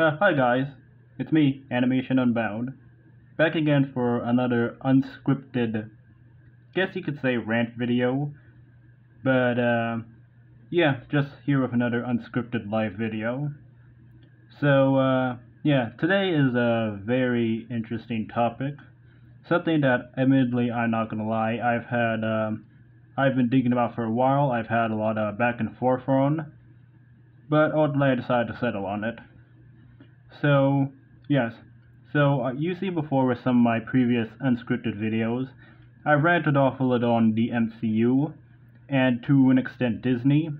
Hi guys, it's me, Animation Unbound, back again for another unscripted, guess you could say rant video, but yeah, just here with another unscripted live video. So today is a very interesting topic, something that admittedly I'm not gonna lie, I've been thinking about for a while, I've had a lot of back and forth on, but ultimately I decided to settle on it. So, yes. You see before with some of my previous unscripted videos, I ranted off a little on the MCU, and to an extent Disney.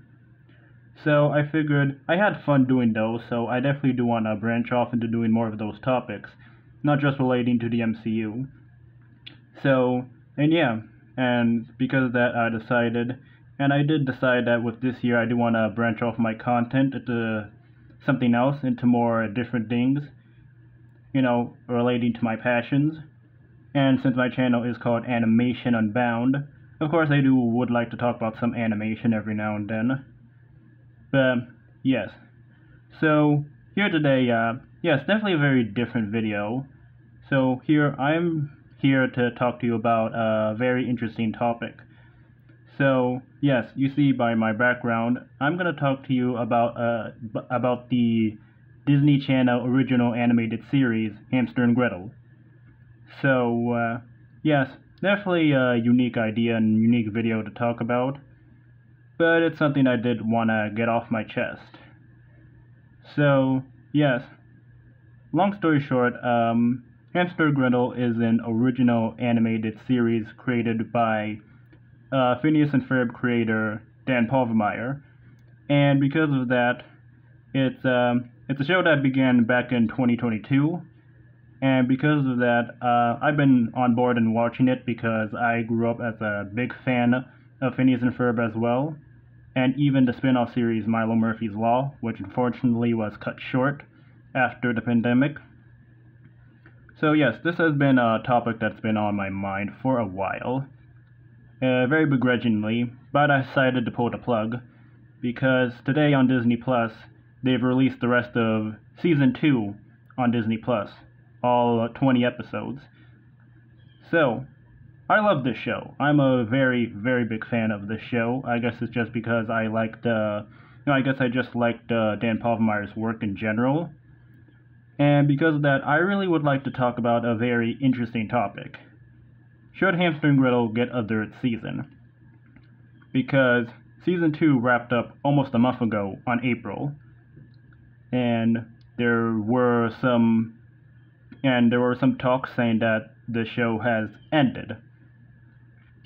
So I figured I had fun doing those, so I definitely do want to branch off into doing more of those topics, not just relating to the MCU. So, and yeah, and because of that I decided, and I did decide that with this year I do want to branch off my content into something else, into more different things, relating to my passions. And since my channel is called Animation Unbound, of course I would like to talk about some animation every now and then. But yes. So here today, yes, definitely a very different video. So I'm here to talk to you about a very interesting topic. So yes, you see by my background, I'm gonna talk to you about the Disney Channel original animated series, Hamster and Gretel. So, yes, definitely a unique idea and unique video to talk about, but it's something I did want to get off my chest. So, yes, long story short, Hamster and Gretel is an original animated series created by Phineas and Ferb creator Dan Povenmire, and because of that, it's a show that began back in 2022, and because of that, I've been on board and watching it because I grew up as a big fan of Phineas and Ferb as well, and even the spin-off series Milo Murphy's Law, which unfortunately was cut short after the pandemic. So yes, this has been a topic that's been on my mind for a while, very begrudgingly, but I decided to pull the plug, because today on Disney Plus, they've released the rest of Season 2 on Disney Plus, all 20 episodes. So, I love this show. I'm a very, very big fan of this show. I guess it's just because I liked, I guess I just liked Dan Povenmire's work in general. And because of that, I really would like to talk about a very interesting topic. Should Hamster and Gretel get a third season? Because Season 2 wrapped up almost a month ago on April, and there were some talks saying that the show has ended.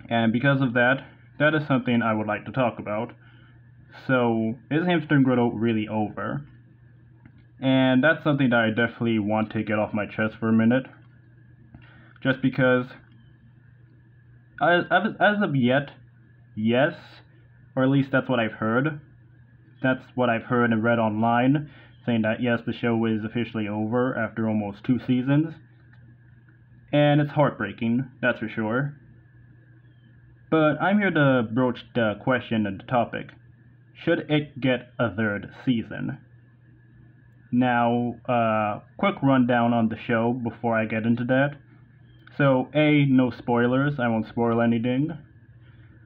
And because of that, that is something I would like to talk about. So, is Hamster and Gretel really over? And that's something that I definitely want to get off my chest for a minute. Just because, as of yet, yes, or at least that's what I've heard. That's what I've heard and read online, saying that yes, the show is officially over after almost 2 seasons. And it's heartbreaking, that's for sure. But I'm here to broach the question and the topic. Should it get a third season? Now, quick rundown on the show before I get into that. So, no spoilers, I won't spoil anything.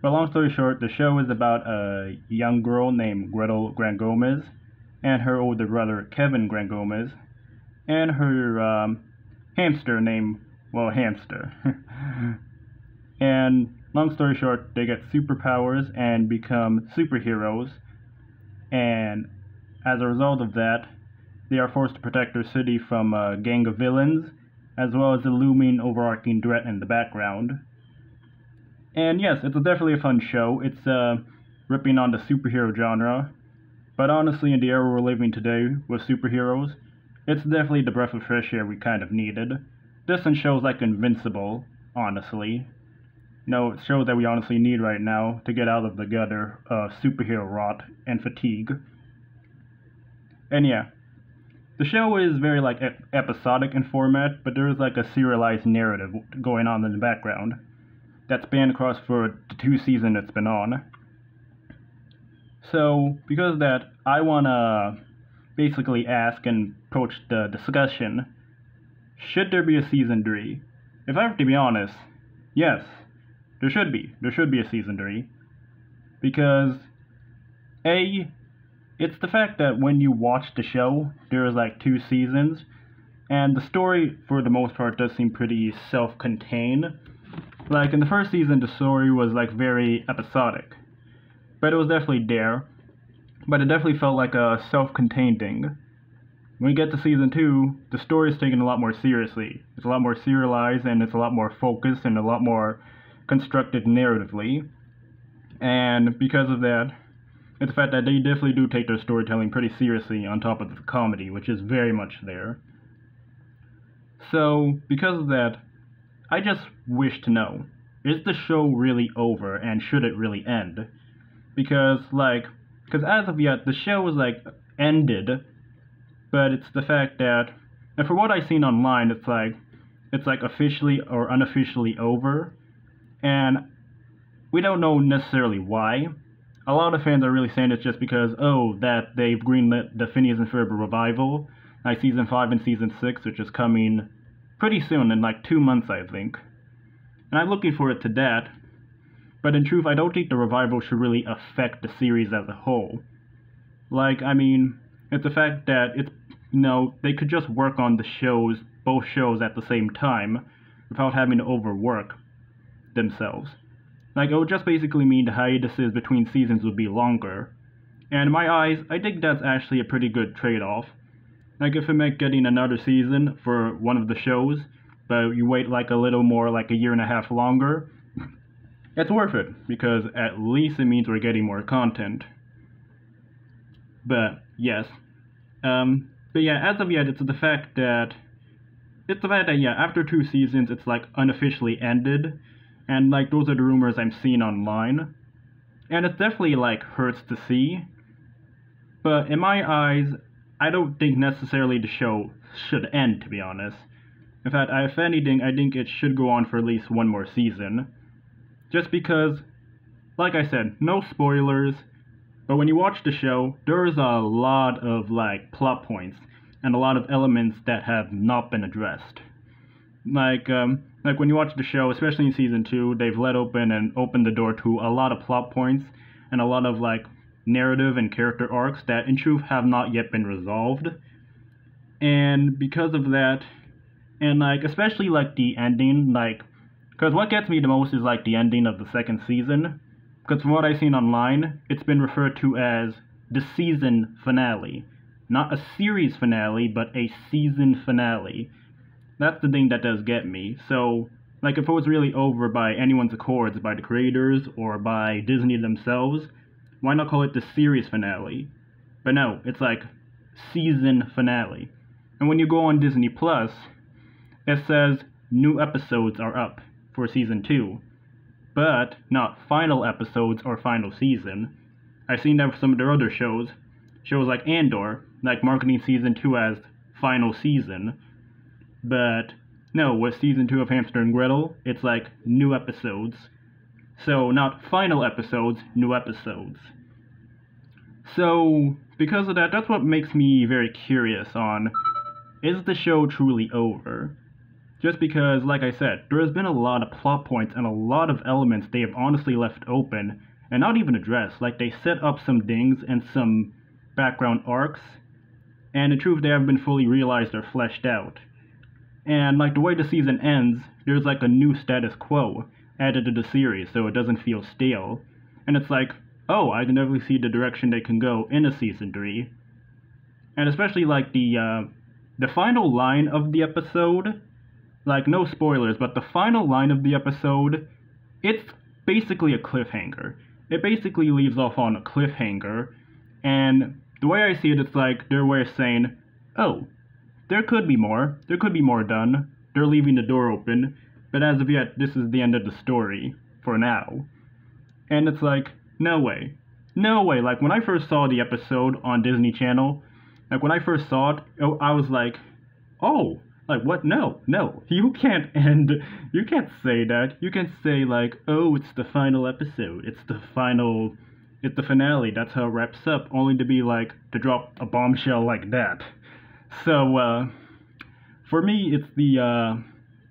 But long story short, the show is about a young girl named Gretel Grangomez, and her older brother Kevin Grangomez, and her hamster named, Hamster. And long story short, they get superpowers and become superheroes, and as a result of that, they are forced to protect their city from a gang of villains, as well as a looming overarching threat in the background. And yes, it's definitely a fun show. It's ripping on the superhero genre, but honestly, in the era we're living today with superheroes, it's definitely the breath of fresh air we kind of needed. This and shows like Invincible, honestly. It's shows that we honestly need right now to get out of the gutter of superhero rot and fatigue. And yeah, the show is very like episodic in format, but there is like a serialized narrative going on in the background that spanned across for the 2 seasons it's been on. So, because of that, I want to basically ask and approach the discussion, should there be a season 3? If I have to be honest, yes, there should be. There should be a season 3. Because, A, it's the fact that when you watch the show, there's like 2 seasons, and the story, for the most part, does seem pretty self-contained. Like, in the first season, the story was like very episodic, but it was definitely there. But it definitely felt like a self-contained thing. When you get to season 2, the story is taken a lot more seriously. It's a lot more serialized, and it's a lot more focused, and a lot more constructed narratively. And because of that, it's the fact that they definitely do take their storytelling pretty seriously on top of the comedy, which is very much there. So, because of that, I just wish to know, is the show really over, and should it really end? Because as of yet, the show is, ended, but it's the fact that, and for what I've seen online, it's officially or unofficially over, and we don't know necessarily why. A lot of fans are really saying it's just because, that they've greenlit the Phineas and Ferb revival, like season 5 and season 6, which is coming pretty soon, in 2 months, I think. And I'm looking forward to that. But in truth, I don't think the revival should really affect the series as a whole. It's the fact that they could just work on both shows at the same time, without having to overwork themselves. It would just basically mean the hiatuses between seasons would be longer. And in my eyes, I think that's actually a pretty good trade-off. If it meant getting another season for one of the shows, but you wait a little more, a year and a half longer, it's worth it, because at least it means we're getting more content. But, yes. But yeah, as of yet, it's the fact that, after 2 seasons, it's, unofficially ended, and, those are the rumors I'm seeing online. And it's definitely, hurts to see. But in my eyes, I don't think necessarily the show should end, to be honest. In fact, if anything, I think it should go on for at least 1 more season. Just because, like I said, no spoilers, but when you watch the show, there's a lot of, plot points, and a lot of elements that have not been addressed. When you watch the show, especially in season 2, they've let open and opened the door to a lot of plot points, and a lot of, narrative and character arcs that, in truth, have not yet been resolved. And because of that, and, especially, the ending, because what gets me the most is, the ending of the 2nd season. Because from what I've seen online, it's been referred to as the season finale. Not a series finale, but a season finale. That's the thing that does get me. So, if it was really over by anyone's accords, by the creators, or by Disney themselves, why not call it the series finale? But no, it's season finale. And when you go on Disney Plus, it says new episodes are up for season 2, but not final episodes or final season. I've seen that for some of their other shows like Andor, marketing season 2 as final season, but no, with season 2 of Hamster and Gretel, it's new episodes. So, not final episodes, new episodes. So, because of that, that's what makes me very curious on, is the show truly over? Just because, like I said, there has been a lot of plot points and a lot of elements they have honestly left open and not even addressed. They set up some things and some background arcs, and in truth, they haven't been fully realized or fleshed out. And, the way the season ends, there's, a new status quo added to the series, so it doesn't feel stale. And it's I can definitely see the direction they can go in a season 3. And especially, the final line of the episode, no spoilers, but the final line of the episode, it's basically a cliffhanger. It basically leaves off on a cliffhanger, and the way I see it, it's their way of saying, there could be more done, they're leaving the door open, but as of yet, this is the end of the story, for now. And it's no way. When I first saw the episode on Disney Channel, when I first saw it, I was what? No, you can't say that. You can say, it's the final episode, it's the final It's the finale. That's how it wraps up, only to be like, to drop a bombshell like that. So, for me, it's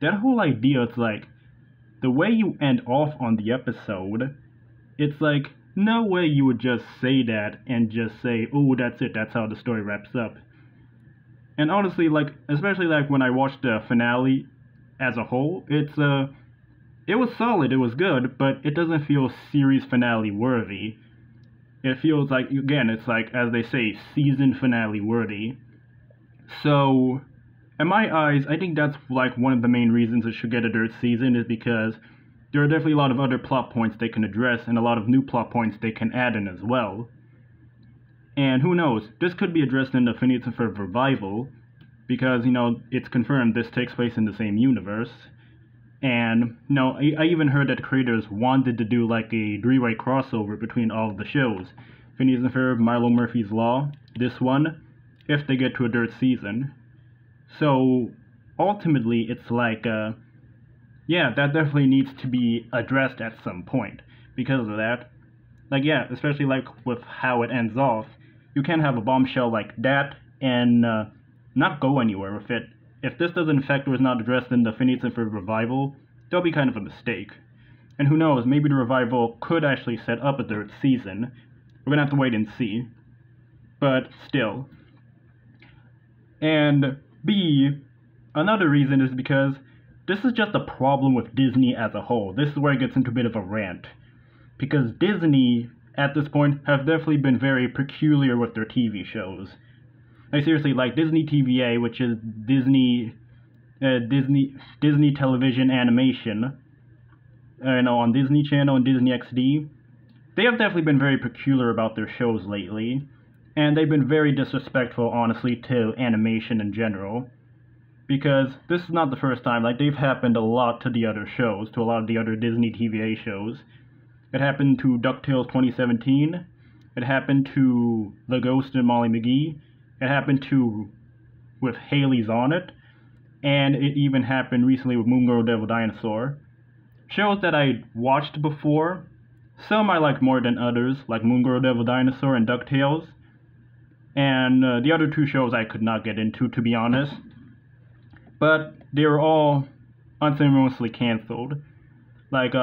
that whole idea, it's like, the way you end off on the episode, it's like, no way you would just say that and just say, oh, that's it, that's how the story wraps up. And honestly, like, especially like when I watched the finale as a whole, it was solid, it was good, but it doesn't feel series finale worthy. It feels like, again, it's like, as they say, season finale worthy. So, in my eyes, I think that's like one of the main reasons it should get a third season, is because there are definitely a lot of other plot points they can address and a lot of new plot points they can add in as well. And who knows, this could be addressed in the Phineas and Ferb revival, because, you know, it's confirmed this takes place in the same universe. And, you know, I even heard that the creators wanted to do like a three-way crossover between all of the shows. Phineas and Ferb, Milo Murphy's Law, this one, if they get to a third season. So, ultimately, it's like, yeah, that definitely needs to be addressed at some point. Because of that, like, yeah, especially like with how it ends off, you can't have a bombshell like that and not go anywhere with it. If this doesn't affect or is not addressed in the Phineas and Ferb revival, that'll be kind of a mistake. And who knows, maybe the revival could actually set up a third season. We're gonna have to wait and see. But still. And B, another reason is because this is just a problem with Disney as a whole. This is where it gets into a bit of a rant. Because Disney, at this point, have definitely been very peculiar with their TV shows. Like, seriously, like Disney TVA, which is Disney television animation, you know, on Disney Channel and Disney XD, they have definitely been very peculiar about their shows lately, and they've been very disrespectful, honestly, to animation in general. Because this is not the first time, like, they've happened a lot to the other shows, to a lot of the other Disney TVA shows. It happened to DuckTales 2017, it happened to The Ghost and Molly McGee, it happened with Haley's on It, and it even happened recently with Moon Girl Devil Dinosaur. Shows that I watched before, some I liked more than others, like Moon Girl Devil Dinosaur and DuckTales, and the other two shows I could not get into, to be honest. But they were all unceremoniously cancelled. Like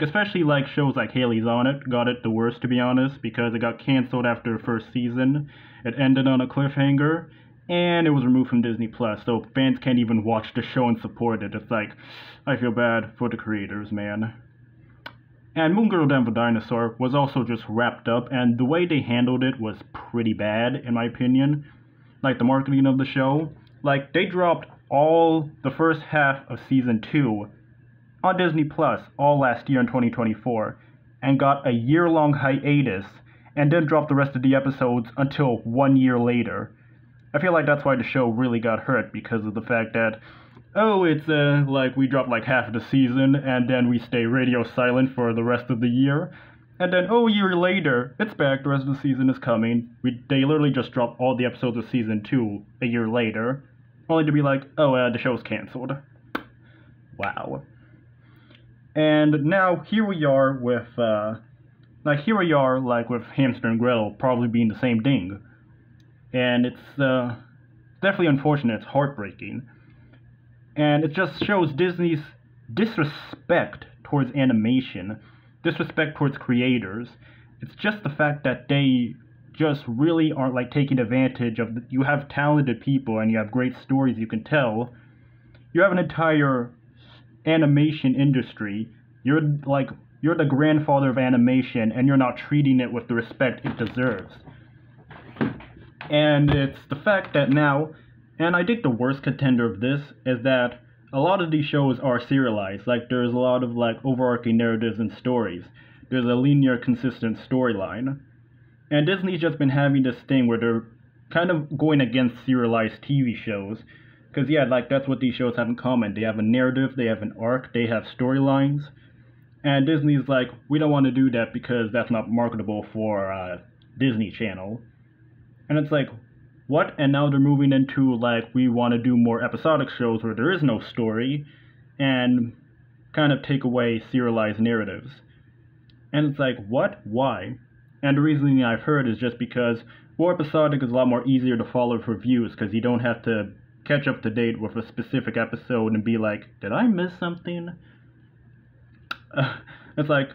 especially like shows like Haley's on It got it the worst, to be honest, because it got cancelled after the first season. It ended on a cliffhanger, and it was removed from Disney Plus, so fans can't even watch the show and support it. It's like, I feel bad for the creators, man. And Moon Girl Devil Dinosaur was also just wrapped up, and the way they handled it was pretty bad, in my opinion. Like, the marketing of the show, like, they dropped all the first half of Season 2 on Disney Plus all last year in 2024, and got a year-long hiatus, and then dropped the rest of the episodes until 1 year later. I feel like that's why the show really got hurt, because of the fact that, oh, it's like we dropped like half of the season, and then we stay radio silent for the rest of the year, and then, oh, a year later, it's back, the rest of the season is coming. They literally just dropped all the episodes of Season 2 a year later, only to be like, oh, the show's cancelled. Wow. And now, here we are with, with Hamster and Gretel probably being the same thing. And it's definitely unfortunate, it's heartbreaking. And it just shows Disney's disrespect towards animation, disrespect towards creators. It's just the fact that they just really aren't, like, taking advantage of you have talented people and you have great stories you can tell. You have an entire animation industry. You're the grandfather of animation, and you're not treating it with the respect it deserves. And it's the fact that now, and I think the worst contender of this is that a lot of these shows are serialized. Like, there's a lot of like overarching narratives and stories. There's a linear, consistent storyline. And Disney's just been having this thing where they're kind of going against serialized TV shows. Because, yeah, like, that's what these shows have in common. They have a narrative, they have an arc, they have storylines. And Disney's like, we don't want to do that because that's not marketable for Disney Channel. And it's like, what? And now they're moving into, like, we want to do more episodic shows where there is no story, and kind of take away serialized narratives. And it's like, what? Why? And the reasoning I've heard is just because more episodic is a lot more easier to follow for views, because you don't have to catch up to date with a specific episode and be like, did I miss something? It's like,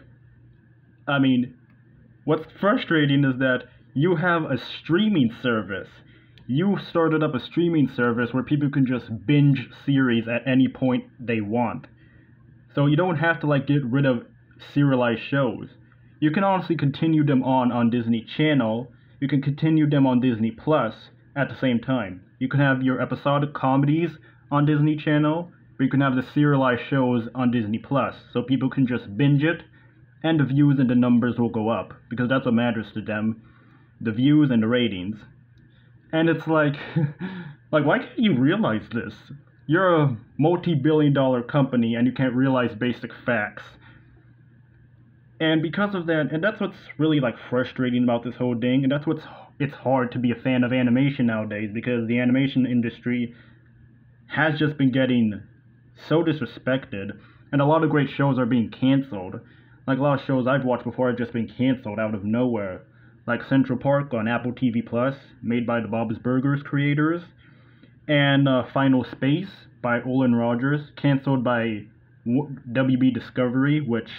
I mean, what's frustrating is that you have a streaming service. You started up a streaming service where people can just binge series at any point they want. So you don't have to like get rid of serialized shows. You can honestly continue them on Disney Channel. You can continue them on Disney Plus at the same time. You can have your episodic comedies on Disney Channel, or you can have the serialized shows on Disney Plus. So people can just binge it, and the views and the numbers will go up, because that's what matters to them. The views and the ratings. And it's like, like, why can't you realize this? You're a multi-billion-dollar company and you can't realize basic facts. And because of that, and that's what's really like frustrating about this whole thing, and that's what's, it's hard to be a fan of animation nowadays, because the animation industry has just been getting so disrespected, and a lot of great shows are being cancelled. Like a lot of shows I've watched before have just been cancelled out of nowhere. Like Central Park on Apple TV Plus, made by the Bob's Burgers creators, and Final Space by Olin Rogers, cancelled by WB Discovery, which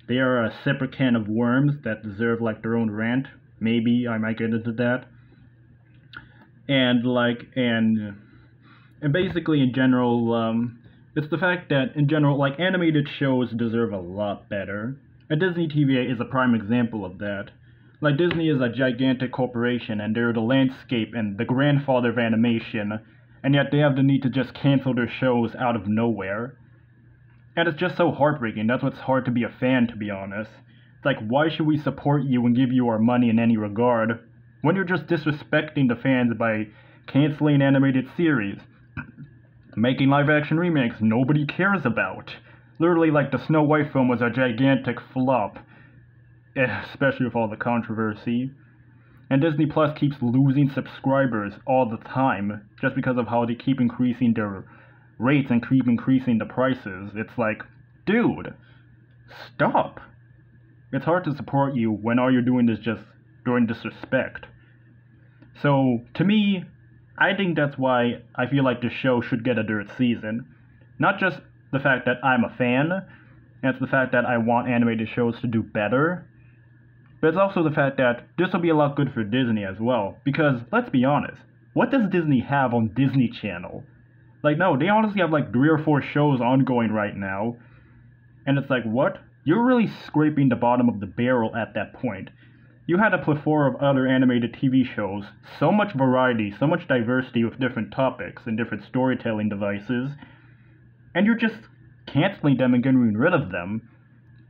they are a separate can of worms that deserve like their own rant. Maybe I might get into that. And basically in general, it's the fact that in general, like, animated shows deserve a lot better. And Disney TVA is a prime example of that. Like, Disney is a gigantic corporation, and they're the landscape and the grandfather of animation, and yet they have the need to just cancel their shows out of nowhere. And it's just so heartbreaking. That's what's hard to be a fan, to be honest. It's like, why should we support you and give you our money in any regard, when you're just disrespecting the fans by canceling animated series, making live-action remakes nobody cares about? Literally, like, the Snow White film was a gigantic flop, especially with all the controversy. And Disney Plus keeps losing subscribers all the time, just because of how they keep increasing their rates and keep increasing the prices. It's like, dude, stop. It's hard to support you when all you're doing is just doing disrespect. So, to me, I think that's why I feel like the show should get a third season. Not just the fact that I'm a fan, and it's the fact that I want animated shows to do better, but it's also the fact that this will be a lot good for Disney as well. Because, let's be honest, what does Disney have on Disney Channel? Like, no, they honestly have like 3 or 4 shows ongoing right now. And it's like, what? You're really scraping the bottom of the barrel at that point. You had a plethora of other animated TV shows, so much variety, so much diversity with different topics and different storytelling devices, and you're just canceling them and getting rid of them.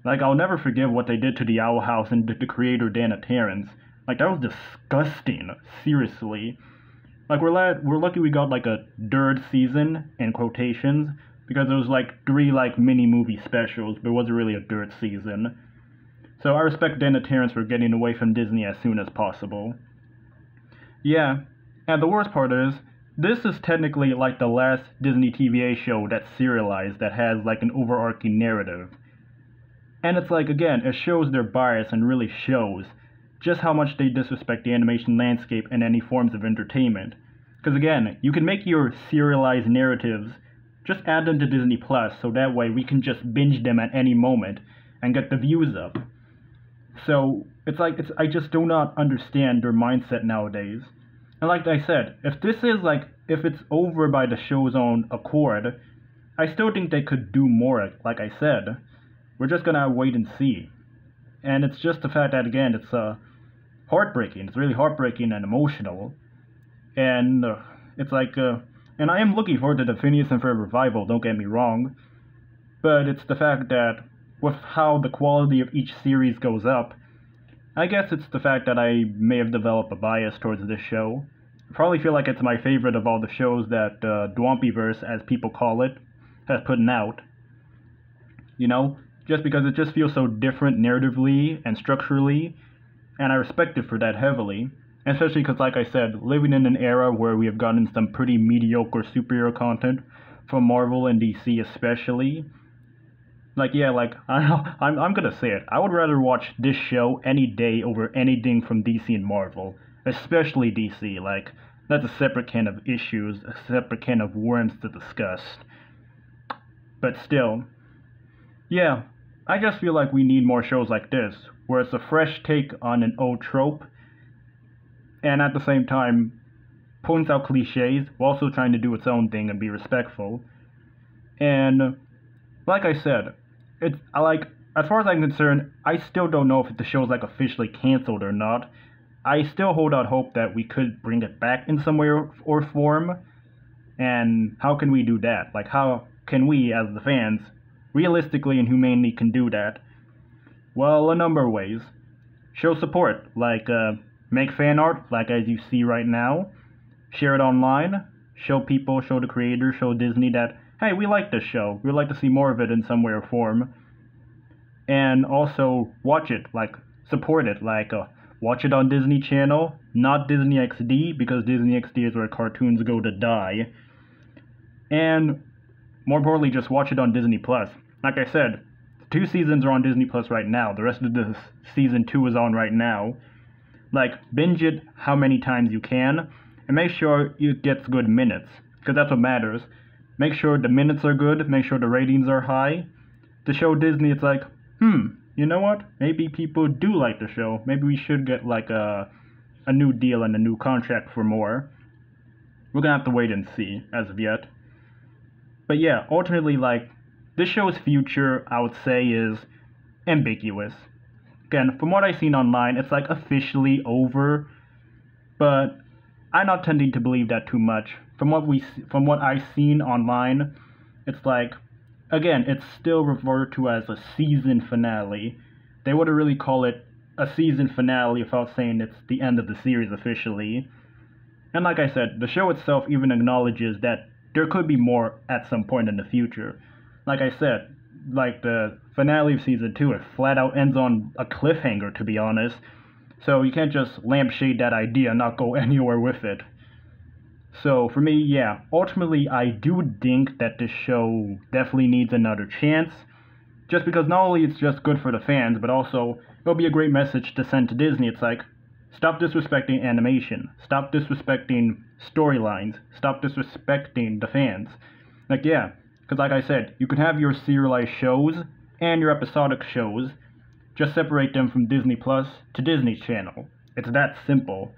Like, I'll never forgive what they did to the Owl House and the creator Dana Terrence. Like, that was disgusting, seriously. Like, we're lucky we got like a third season, in quotations, because there was like 3 like mini-movie specials, but it wasn't really a third season. So I respect Dana Terrence for getting away from Disney as soon as possible. Yeah, and the worst part is, this is technically like the last Disney TVA show that's serialized that has like an overarching narrative. And it's like, again, it shows their bias and really shows just how much they disrespect the animation landscape and any forms of entertainment. Because again, you can make your serialized narratives, just add them to Disney Plus, so that way we can just binge them at any moment and get the views up. So, it's like, I just do not understand their mindset nowadays. And like I said, if this is like, if it's over by the show's own accord, I still think they could do more, like I said. We're just gonna wait and see. And it's just the fact that, again, it's heartbreaking. It's really heartbreaking and emotional. And it's like, and I am looking forward to the Phineas and Ferb revival, don't get me wrong. But it's the fact that, with how the quality of each series goes up, I guess it's the fact that I may have developed a bias towards this show. I probably feel like it's my favorite of all the shows that Dwampyverse, as people call it, has put out. You know? Just because it just feels so different narratively and structurally, and I respect it for that heavily. Especially because, like I said, living in an era where we have gotten some pretty mediocre superhero content from Marvel and DC especially, Like, yeah, like, I'm gonna say it. I would rather watch this show any day over anything from DC and Marvel. Especially DC, like, that's a separate can of issues, a separate can of worms to discuss. But still, yeah, I just feel like we need more shows like this, where it's a fresh take on an old trope, and at the same time, points out cliches, while also trying to do its own thing and be respectful. And, like I said, it's like as far as I'm concerned, I still don't know if the show's like officially canceled or not. I still hold out hope that we could bring it back in some way or form. And how can we do that? Like, how can we, as the fans, realistically and humanely can do that? Well, a number of ways. Show support, like make fan art, like as you see right now. Share it online. Show people, show the creators, show Disney that, hey, we like this show. We'd like to see more of it in some way or form. And also watch it, like support it, like watch it on Disney Channel, not Disney XD, because Disney XD is where cartoons go to die. And more importantly, just watch it on Disney Plus. Like I said, 2 seasons are on Disney Plus right now. The rest of this season 2 is on right now. Like, binge it how many times you can, and make sure it gets good minutes, because that's what matters. Make sure the minutes are good, make sure the ratings are high. To show Disney, it's like, you know what? Maybe people do like the show. Maybe we should get like a new deal and a new contract for more. We're gonna have to wait and see as of yet. But yeah, ultimately, like, this show's future, I would say, is ambiguous. Again, from what I've seen online, it's like officially over, but I'm not tending to believe that too much. From what I've seen online, it's like, again, it's still referred to as a season finale. They wouldn't really call it a season finale without saying it's the end of the series officially. And like I said, the show itself even acknowledges that there could be more at some point in the future. Like I said, like the finale of season 2, it flat out ends on a cliffhanger, to be honest. So you can't just lampshade that idea and not go anywhere with it. So for me, yeah, ultimately I do think that this show definitely needs another chance. Just because not only it's just good for the fans, but also it'll be a great message to send to Disney. It's like, stop disrespecting animation. Stop disrespecting storylines. Stop disrespecting the fans. Like, yeah, because like I said, you can have your serialized shows and your episodic shows. Just separate them from Disney Plus to Disney Channel. It's that simple.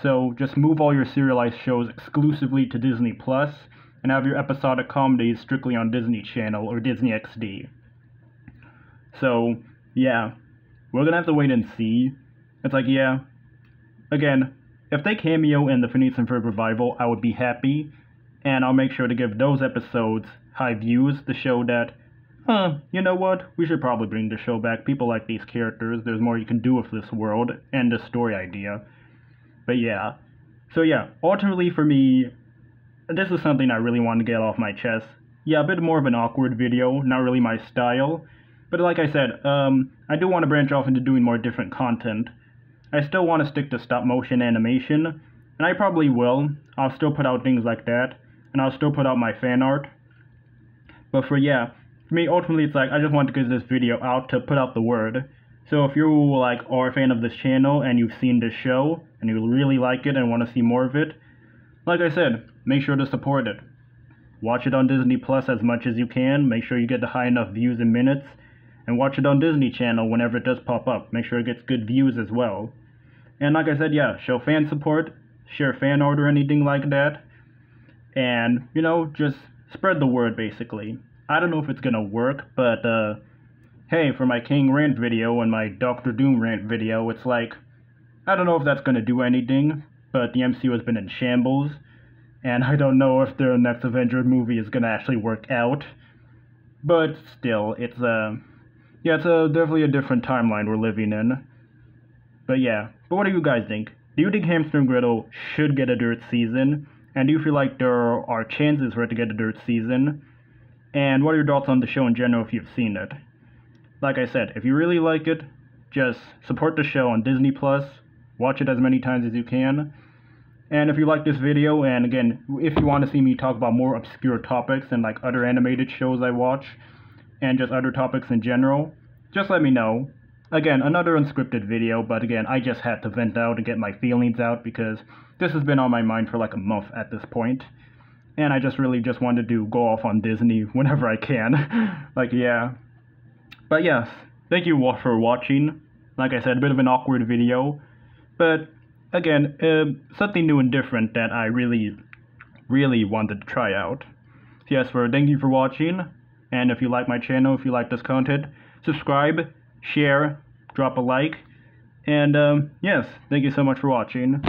So just move all your serialized shows exclusively to Disney Plus and have your episodic comedies strictly on Disney Channel or Disney XD. So, yeah, we're gonna have to wait and see. It's like, yeah, again, if they cameo in the Phineas and Ferb revival, I would be happy, and I'll make sure to give those episodes high views to show that, you know what, we should probably bring the show back. People like these characters, there's more you can do with this world and the story idea. But yeah, so yeah, ultimately for me, this is something I really want to get off my chest. Yeah, a bit more of an awkward video, not really my style. But like I said, I do want to branch off into doing more different content. I still want to stick to stop motion animation, and I probably will. I'll still put out things like that, and I'll still put out my fan art. But for me, ultimately, it's like, I just want to get this video out to put out the word. So if you like are a fan of this channel and you've seen this show and you really like it and want to see more of it, like I said, make sure to support it. Watch it on Disney Plus as much as you can. Make sure you get the high enough views and minutes, and watch it on Disney Channel whenever it does pop up. Make sure it gets good views as well. And like I said, yeah, show fan support, share fan art or anything like that, and you know, just spread the word basically. I don't know if it's gonna work, but hey, for my King rant video and my Doctor Doom rant video, it's like, I don't know if that's gonna do anything, but the MCU has been in shambles, and I don't know if the next Avengers movie is gonna actually work out. But still, it's definitely a different timeline we're living in. But yeah, but what do you guys think? Do you think Hamster and Gretel should get a dirt season? And do you feel like there are chances for it to get a dirt season? And what are your thoughts on the show in general if you've seen it? Like I said, if you really like it, just support the show on Disney Plus. Watch it as many times as you can. And if you like this video, and again, if you want to see me talk about more obscure topics and like other animated shows I watch, and just other topics in general, just let me know. Again, another unscripted video, but again, I just had to vent out and get my feelings out because this has been on my mind for like a month at this point. And I just really just wanted to go off on Disney whenever I can. Like, yeah. But yes, thank you for watching. Like I said, a bit of an awkward video. But again, something new and different that I really wanted to try out. So yes, thank you for watching. And if you like my channel, if you like this content, subscribe, share, drop a like. And yes, thank you so much for watching.